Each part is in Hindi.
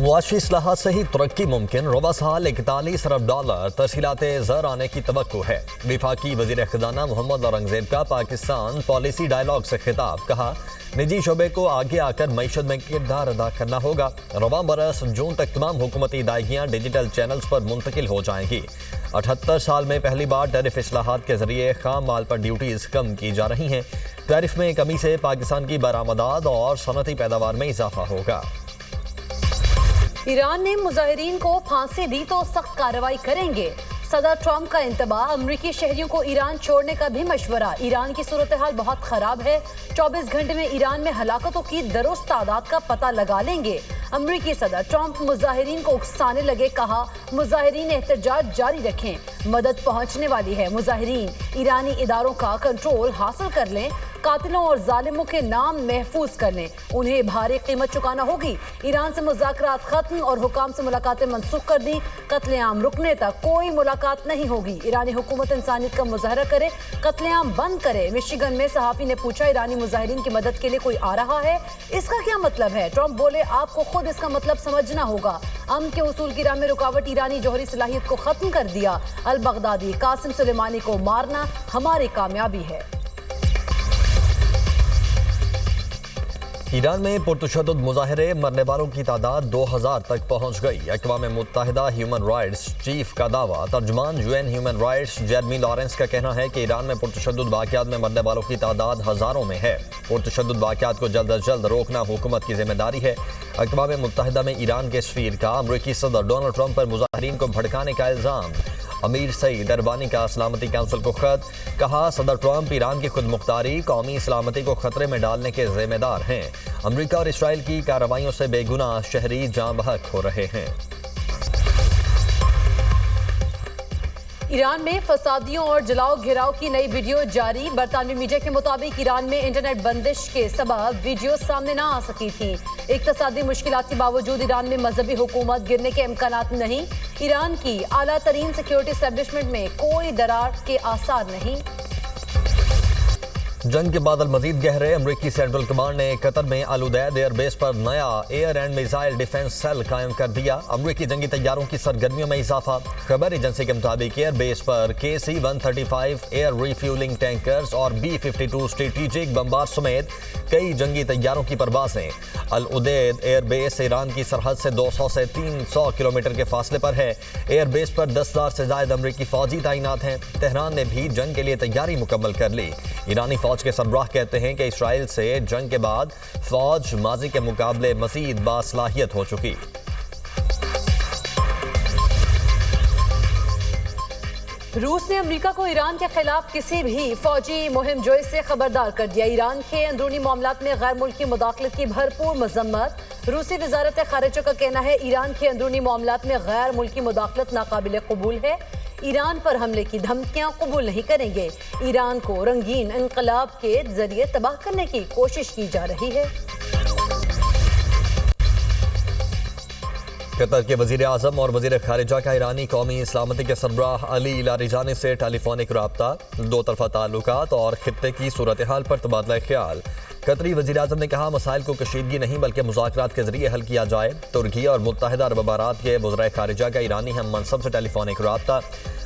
मुआशी इस्लाहात से ही तरक्की मुमकिन। रबा साल 41 अरब डॉलर तरसीलात ज़र आने की तवक्को है। विफाकी वज़ीर ख़ज़ाना मोहम्मद औरंगज़ेब का पाकिस्तान पॉलिसी डायलॉग से खिताब। कहा, निजी शोबे को आगे आकर मईशत में किरदार अदा करना होगा। रवा बरस जून तक तमाम हुकूमती अदायगियाँ डिजिटल चैनल्स पर मुंतकिल हो जाएंगी। 78 साल में पहली बार टैरिफ इस्लाहात के जरिए खाम माल पर ड्यूटीज़ कम की जा रही हैं। टैरिफ में कमी से पाकिस्तान की बरामदात और सनती पैदावार में इजाफा होगा। ईरान ने मुजाहिरीन को फांसी दी तो सख्त कार्रवाई करेंगे। सदर ट्रंप का इंतबाह। अमरीकी शहरियों को ईरान छोड़ने का भी मशवरा। ईरान की सूरत हाल बहुत खराब है। 24 घंटे में ईरान में हलाकतों की दुरुस्त तादाद का पता लगा लेंगे। अमरीकी सदर ट्रंप मुजाहिरीन को उकसाने लगे। कहा, मुजाहिरीन एहतजाज जारी रखें, मदद पहुंचने वाली है। मुजाहिरीन ईरानी इदारों का कंट्रोल हासिल कर लें, कातिलों और जालिमों के नाम महफूज कर लें। उन्हें भारी कीमत चुकाना होगी। ईरान से मुज़ाकरात खत्म और हुकाम से मुलाकातें मनसूख कर दी। कत्लेआम रुकने तक कोई मुलाकात नहीं होगी। ईरानी हुकूमत इंसानियत का मुजाहरा करे, कत्लेआम बंद करे। मिशिगन में सहाफ़ी ने पूछा, ईरानी मुजाहिरीन की मदद के लिए कोई आ रहा है, इसका क्या मतलब है? ट्रंप बोले, आपको खुद इसका मतलब समझना होगा। अमन के उसूल की राह में रुकावट। ईरानी जौहरी सलाहियत को खत्म कर दिया। अल बगदादी कासिम सुलेमानी को मारना हमारी कामयाबी है। ईरान में पुरतशद्दुद मुजाहरे, मरने वालों की तादाद 2000 तक पहुंच गई। अक़वाम मुत्तहिदा ह्यूमन राइट्स चीफ का दावा। तर्जुमान UN human rights Jeremy Laurence का कहना है कि ईरान में पुरतशद्दुद वाक़यात में मरने वालों की तादाद हज़ारों में है। पुरतशद्दुद वाक़यात को जल्द अज जल्द रोकना हुकूमत की जिम्मेदारी है। अक़वाम मुत्तहिदा में ईरान के सफ़ीर का अमरीकी सदर डोनाल्ड ट्रंप पर मुजाहिरीन को भड़काने का इल्ज़ाम। अमीर सईद अरबानी का सलामती काउंसिल को खत। कहा, सदर ट्रंप ईरान की खुद मुख्तारी कौमी सलामती को खतरे में डालने के जिम्मेदार हैं। अमरीका और इसराइल की कार्रवाइयों से बेगुनाह शहरी जाँ बहक हो रहे हैं। ईरान में फसादियों और जलाओ घिराव की नई वीडियो जारी। बरतानवी मीडिया के मुताबिक ईरान में इंटरनेट बंदिश के सबब वीडियो सामने ना आ सकी थी। इक्तसादी मुश्किलात के बावजूद ईरान में मजहबी हुकूमत गिरने के इम्कानात नहीं। ईरान की आला तरीन सिक्योरिटी एस्टेब्लिशमेंट में कोई दरार के आसार नहीं। जंग के बादल मजीद गहरे। अमरीकी सेंट्रल कमांड ने कतर में अल उदैद एयरबेस पर नया air and missile defence cell कायम कर दिया। अमरीकी जंगी तैयारों की सरगर्मियों में इजाफा। खबर एजेंसी के मुताबिक एयरबेस पर KC-135 एयर रिफ्यूलिंग टैंकर्स और B-52 स्ट्रेटेजिक बम्बार समेत कई जंगी तैयारों की परवाजें। अल उदैद एयरबेस ईरान की सरहद से 200 से 300 किलोमीटर के फासले पर है। एयरबेस पर 10,000 से ज्यादा अमरीकी फौजी तैनात हैं। तेहरान ने भी जंग के लिए तैयारी मुकम्मल कर ली। ईरानी फौज के सरबराह कहते हैं कि इसराइल से जंग के बाद फौज माजी के मुकाबले मजीद बासलाहियत हो चुकी। रूस ने अमेरिका को ईरान के खिलाफ किसी भी फौजी मुहिम जोई से खबरदार कर दिया। ईरान के अंदरूनी मामलात में गैर मुल्की मुदाखलत की भरपूर मजम्मत। रूसी वजारत खारिजा का कहना है, ईरान के अंदरूनी मामलात में गैर मुल्की मुदाखलत नाकाबिल कबूल है। ईरान पर हमले की धमकियां कबूल नहीं करेंगे। ईरान को रंगीन इनकलाब के जरिए तबाह करने की कोशिश की जा रही है। कतर के वजीर आजम और वजीर खारिजा का ईरानी कौमी सलामती के सरबराह अली लारिजानी से टेलीफोनिक रब्ता। दो तरफा ताल्लुकात और खित्ते की सूरत हाल पर तबादला ख्याल। कतरी वजीर आजम ने कहा, मसाइल को कशीदगी नहीं बल्कि मुज़ाकरात के जरिए हल किया जाए। तुर्की और मुत्तहिदा अरब अमारात के वज़राए खारिजा का ईरानी हम मनसब से टेलीफोनिक रब्ता।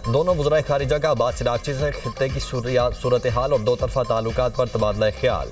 दोनों वज़राए खारिजा का अब्बास इराक़ची से खित्ते की सूरत हाल और दो तरफा ताल्लुकात पर तबादला ख्याल।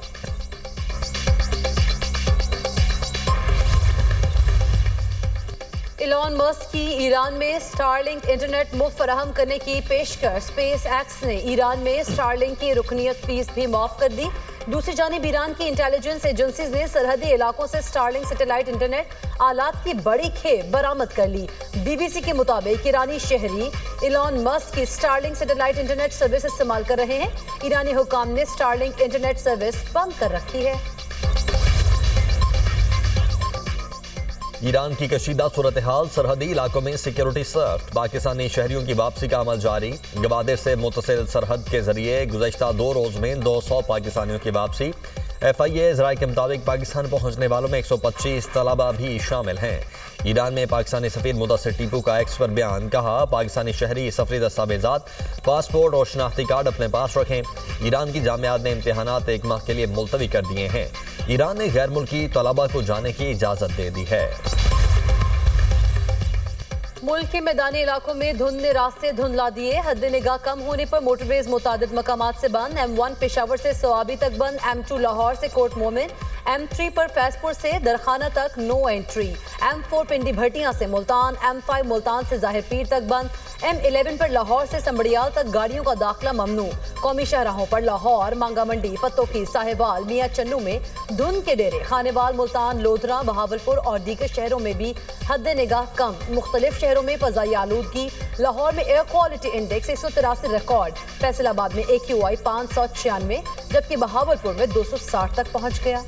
इलॉन मस्क की ईरान में स्टारलिंक इंटरनेट मुफ्त फराहम करने की पेशकश। स्पेस एक्स ने ईरान में स्टारलिंक की रुकनियत फीस भी माफ कर दी। दूसरी जानिब ईरान की इंटेलिजेंस एजेंसीज ने सरहदी इलाकों से स्टारलिंक सैटेलाइट इंटरनेट आलात की बड़ी खेप बरामद कर ली। BBC के मुताबिक ईरानी शहरी इलॉन मस्क की स्टारलिंक सैटेलाइट इंटरनेट सर्विस इस्तेमाल कर रहे हैं। ईरानी हुकाम ने स्टारलिंक इंटरनेट सर्विस बंद कर रखी है। ईरान की कशीदा सूरत हाल। सरहदी इलाकों में सिक्योरिटी सख्त। पाकिस्तानी शहरियों की वापसी का अमल जारी। गवादर से मुतसिल सरहद के जरिए गुज़श्ता 2 रोज़ में 200 पाकिस्तानियों की वापसी। FIA ज़राए के मुताबिक पाकिस्तान पहुंचने वालों में 125 तलबा भी शामिल हैं। ईरान में पाकिस्तानी सफ़ीर मुदस्सिर टीपू का एक्स पर बयान। कहा, पाकिस्तानी शहरी सफरी दस्तावेजात, पासपोर्ट और शनाख्ती कार्ड अपने पास रखें। ईरान की जामियात ने इम्तिहानात 1 माह के लिए मुलतवी कर दिए हैं। ईरान ने गैर मुल्की तलबा को जाने की इजाज़त दे दी है। मुल्क के मैदानी इलाकों में धुंध ने रास्ते धुंधला दिए। हद निगाह कम होने पर मोटरवेज मुतादिद मकामात से बंद। M1 पेशावर से सोआबी तक बंद। M2 लाहौर से कोट मोमिन। M3 पर फैजपुर से दरखाना तक नो एंट्री। M4 पिंडी भटियां से मुल्तान। M5 मुल्तान से जाहिर पीर तक बंद। M11 पर लाहौर से संबड़ियाल तक गाड़ियों का दाखिला ममनू। कौमी शाहराहों पर लाहौर, मांगा मंडी, पत्तोकी, साहिवाल, मियां चन्नू में धुंध के डेरे। खानेवाल, मुल्तान, लोधरा, बहावलपुर और दीगर शहरों में भी हद निगाह कम। मुख्तलिफ शहरों में फजाई आलूदगी। लाहौर में air quality index 183 record. Faisalabad में AQI 596, जबकि बहावलपुर में 260 तक पहुंच गया।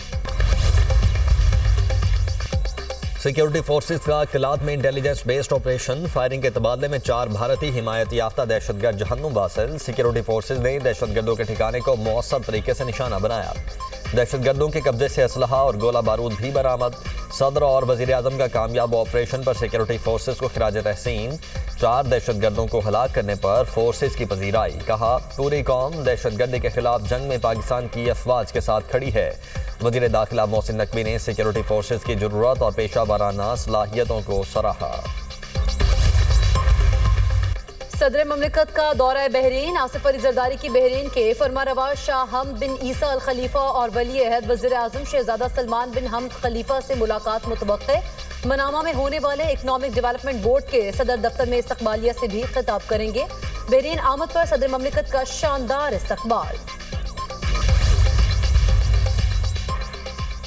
सिक्योरिटी फोर्सेस का किलात में इंटेलिजेंस बेस्ड ऑपरेशन। फायरिंग के तबादले में 4 भारतीय हिमायत याफ्ता दहशतगर्द जहन्नुम वासिल। सिक्योरिटी फोर्सेस ने दहशतगर्दों के ठिकाने को मौसर तरीके से निशाना बनाया। दहशतगर्दों के कब्जे से असलहा और गोला बारूद भी बरामद। सदर और वजीर आजम का कामयाब ऑपरेशन पर सिक्योरिटी फोर्सेस को खिराज तहसीन। 4 दहशतगर्दों को हलाक करने पर फोर्सेस की पजीराई। कहा, पूरी कौम दहशतगर्दी के खिलाफ जंग में पाकिस्तान की अफवाज के साथ खड़ी है। वजीर दाखिला मोहसिन नकवी ने सिक्योरिटी फोर्सेस की जरूरत और पेशा वाराना सलाहियतों को सराहा। सदर ममलिकत का दौरा बहरीन। आसिफ अली जरदारी की बहरीन के फरमारवा शाह हमद बिन ईसा अल खलीफा और वली अहद वज़ीर आज़म शहजादा सलमान बिन हमद खलीफा से मुलाकात मुतवक्के। मनामा में होने वाले इकनॉमिक डेवलपमेंट बोर्ड के सदर दफ्तर में इस्तकबालिया से भी खिताब करेंगे। बहरीन आमद पर सदर ममलिकत का शानदार इस्तकबाल।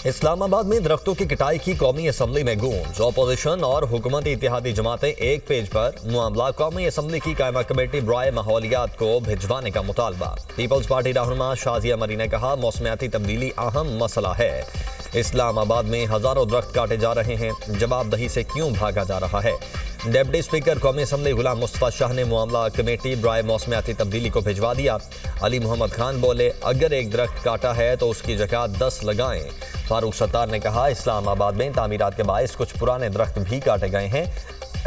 इस्लामाबाद में दरख्तों की कटाई की कौमी असम्बली में गूंज। अपोजिशन और हुकूमती इत्तेहादी जमातें एक पेज पर। मामला कौमी असम्बली की कायमा कमेटी बराए माहौलियात को भिजवाने का मुतालबा। पीपल्स पार्टी रहनुमा शाजिया मरी ने कहा, मौसमियाती तब्दीली अहम मसला है। इस्लामाबाद में हजारों दरख्त काटे जा रहे हैं, जवाबदही से क्यों भागा जा रहा है। डिप्टी स्पीकर कौमी असम्बली गुलाम मुस्तफा शाह ने मामला कमेटी बराए मौसमियाती तब्दीली को भिजवा दिया। अली मोहम्मद खान बोले, अगर एक दरख्त काटा है तो उसकी जगह 10 लगाएं। फारूक सत्तार ने कहा, इस्लामाबाद में तामीरात के बायस कुछ पुराने दरख्त भी काटे गए हैं,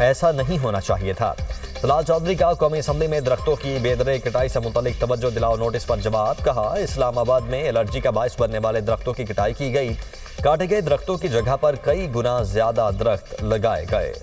ऐसा नहीं होना चाहिए था। तलाल चौधरी का कौमी असम्बली में दरख्तों की बेदरे कटाई से मुतालिक तवज्जो दिलाओ नोटिस पर जवाब। कहा, इस्लामाबाद में एलर्जी का बायस बनने वाले दरख्तों की कटाई की गई। काटे गए दरख्तों की जगह पर कई गुना ज्यादा दरख्त लगाए गए।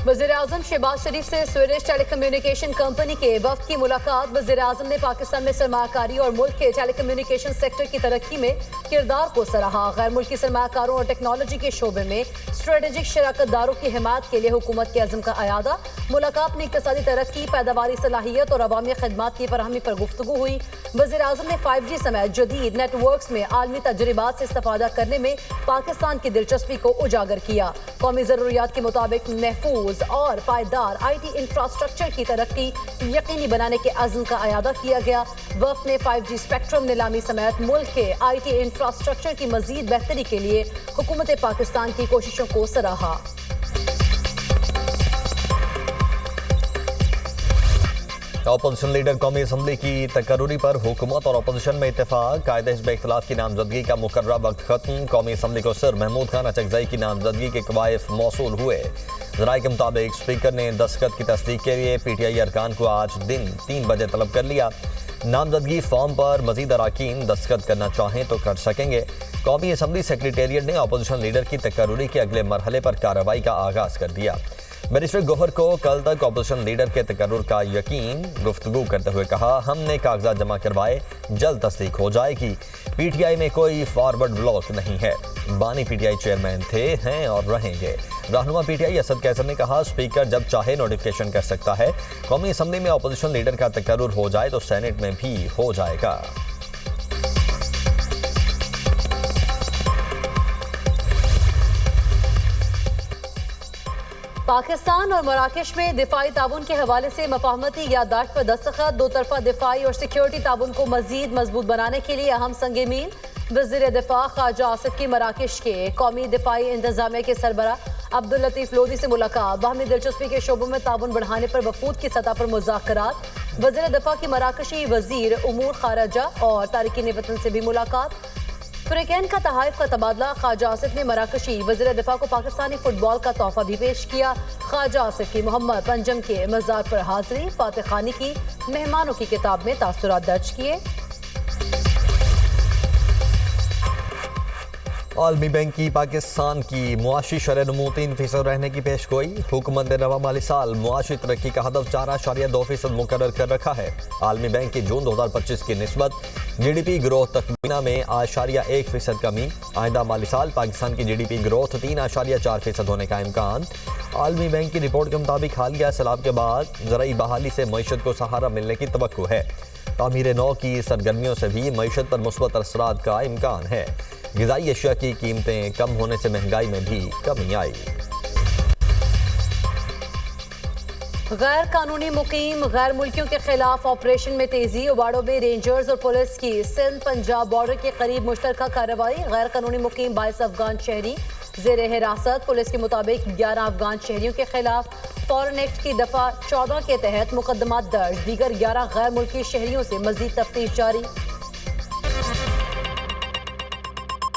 वज़ीर आज़म शहबाज शरीफ से स्वीडिश टेलीकम्युनिकेशन कंपनी के वफ्द की मुलाकात। वज़ीर आज़म ने पाकिस्तान में सरमायाकारी और मुल्क के टेलीकम्युनिकेशन सेक्टर की तरक्की में किरदार को सराहा। गैर मुल्की सरमायाकारों और टेक्नोलॉजी के शोबे में स्ट्रेटेजिक शराकतदारों की हिमायत के लिए हुकूमत के अज़्म का अयादा। मुलाकात में इक़्तिसादी तरक्की, पैदावारी सलाहियत और अवामी खदमात की फराहमी पर गुफ्तगू हुई। वज़ीर आज़म ने 5G समेत जदीद नेटवर्क्स में आलमी तजुर्बात से इस्तेफादा करने में पाकिस्तान की दिलचस्पी को उजागर किया। कौमी ज़रूरियात के मुताबिक महफूज और पायदार IT इंफ्रास्ट्रक्चर की तरक्की यकीनी बनाने के अज़्म का अयादा किया गया। वफ़द ने 5G स्पेक्ट्रम नीलामी समेत मुल्क के IT इंफ्रास्ट्रक्चर की मज़ीद बेहतरी के लिए हुकूमत पाकिस्तान की कोशिशों को सराहा। अपोजिशन लीडर कौमी असम्बली की तकर्रुरी पर हुकूमत और अपोजिशन में इत्तेफाक। कायदे हिज़्ब इख्तिलाफ की नामजदगी का मुकर्रर वक्त खत्म। कौमी असम्बली को सिर महमूद खान अचकज़ई की नामजदगी के कवायफ मौसूल हुए। ज़राए के मुताबिक स्पीकर ने दस्तखत की तस्दीक के लिए PTI अरकान को आज दिन 3 बजे तलब कर लिया। नामजदगी फॉर्म पर मजीद अराकीन दस्तखत करना चाहें तो कर सकेंगे। कौमी असम्बली सेक्रेटेरिएट ने अपोजिशन लीडर की तकर्रुरी के अगले मरहले पर कार्रवाई का आगाज़ कर दिया। बैरिस्टर गौहर को कल तक अपोजिशन लीडर के तकर्रुर का यकीन। गुफ्तगू करते हुए कहा, हमने कागजात जमा करवाए, जल्द तस्दीक हो जाएगी। PTI में कोई फॉरवर्ड ब्लॉक नहीं है। बानी PTI चेयरमैन थे, हैं और रहेंगे। रहनुमा PTI असद कैसर ने कहा, स्पीकर जब चाहे नोटिफिकेशन कर सकता है। कौमी असम्बली में अपोजिशन लीडर का तकर्रुर हो जाए तो सेनेट में भी हो जाएगा। पाकिस्तान और मराकश में दिफाई ताउन के हवाले से मफाहमती याददाश्त पर दस्तखत। दो तरफा दिफाई और सिक्योरिटी ताउन को मजीद मजबूत बनाने के लिए अहम संग मील। वज़ीर दिफा ख्वाजा आसिफ की मराकश के कौमी दिफाई इंतजामिया के सरबरा अब्दुल लतीफ लोधी से मुलाकात। बाहमी दिलचस्पी के शोबों में ताउन बढ़ाने पर वफूद की सतह पर मुज़ाकरात। वज़ीर दिफा की मराकशी वज़ीर उमूर खारजा और तारिकीन वतन से भी मुलाकात। फ्रिकैन का तहाइफ का तबादला। ख्वाजा आसिफ ने मराकशी वज़ीर दिफा को पाकिस्तानी फुटबॉल का तोहफा भी पेश किया। ख्वाजा आसिफ की मोहम्मद पंजम के मज़ार पर हाजिरी। फातिह खानी की मेहमानों की किताब में तासुरात दर्ज किए। आलमी बैंक की पाकिस्तान की मुआशी शरह नमू 3% रहने की पेशगोई। हुकूमत ने रवा माली साल मुआशी तरक्की का हदफ 4.2% मुकर्रर कर रखा है। आलमी बैंक की जून 2025 की निस्बत GDP ग्रोथ तखमीना में 1% कमी। आइंदा माली साल पाकिस्तान की GDP ग्रोथ 3.4% होने का इम्कान। आलमी बैंक की रिपोर्ट के मुताबिक हालिया सैलाब के बाद ज़राई बहाली से मईशत को सहारा मिलने की तवक्को है। तामीर नौ की सरगर्मियों से भी मईशत पर मुस्बत असरात का इम्कान है। ग़िज़ाई अशिया की कीमतें कम होने से महंगाई में भी कमी आई। गैर कानूनी मुकीम गैर मुल्कियों के खिलाफ ऑपरेशन में तेजी। उबाड़ो में रेंजर्स और पुलिस की सिंध पंजाब बॉर्डर के करीब मुश्तरका कार्रवाई। गैर कानूनी मुकीम 22 अफगान शहरी जेर हिरासत। पुलिस के मुताबिक 11 अफगान शहरियों के खिलाफ फॉरेन एक्ट की दफा 14 के तहत मुकदमा दर्ज। दीगर 11 गैर मुल्की शहरियों से मजीद तफ्तीश जारी।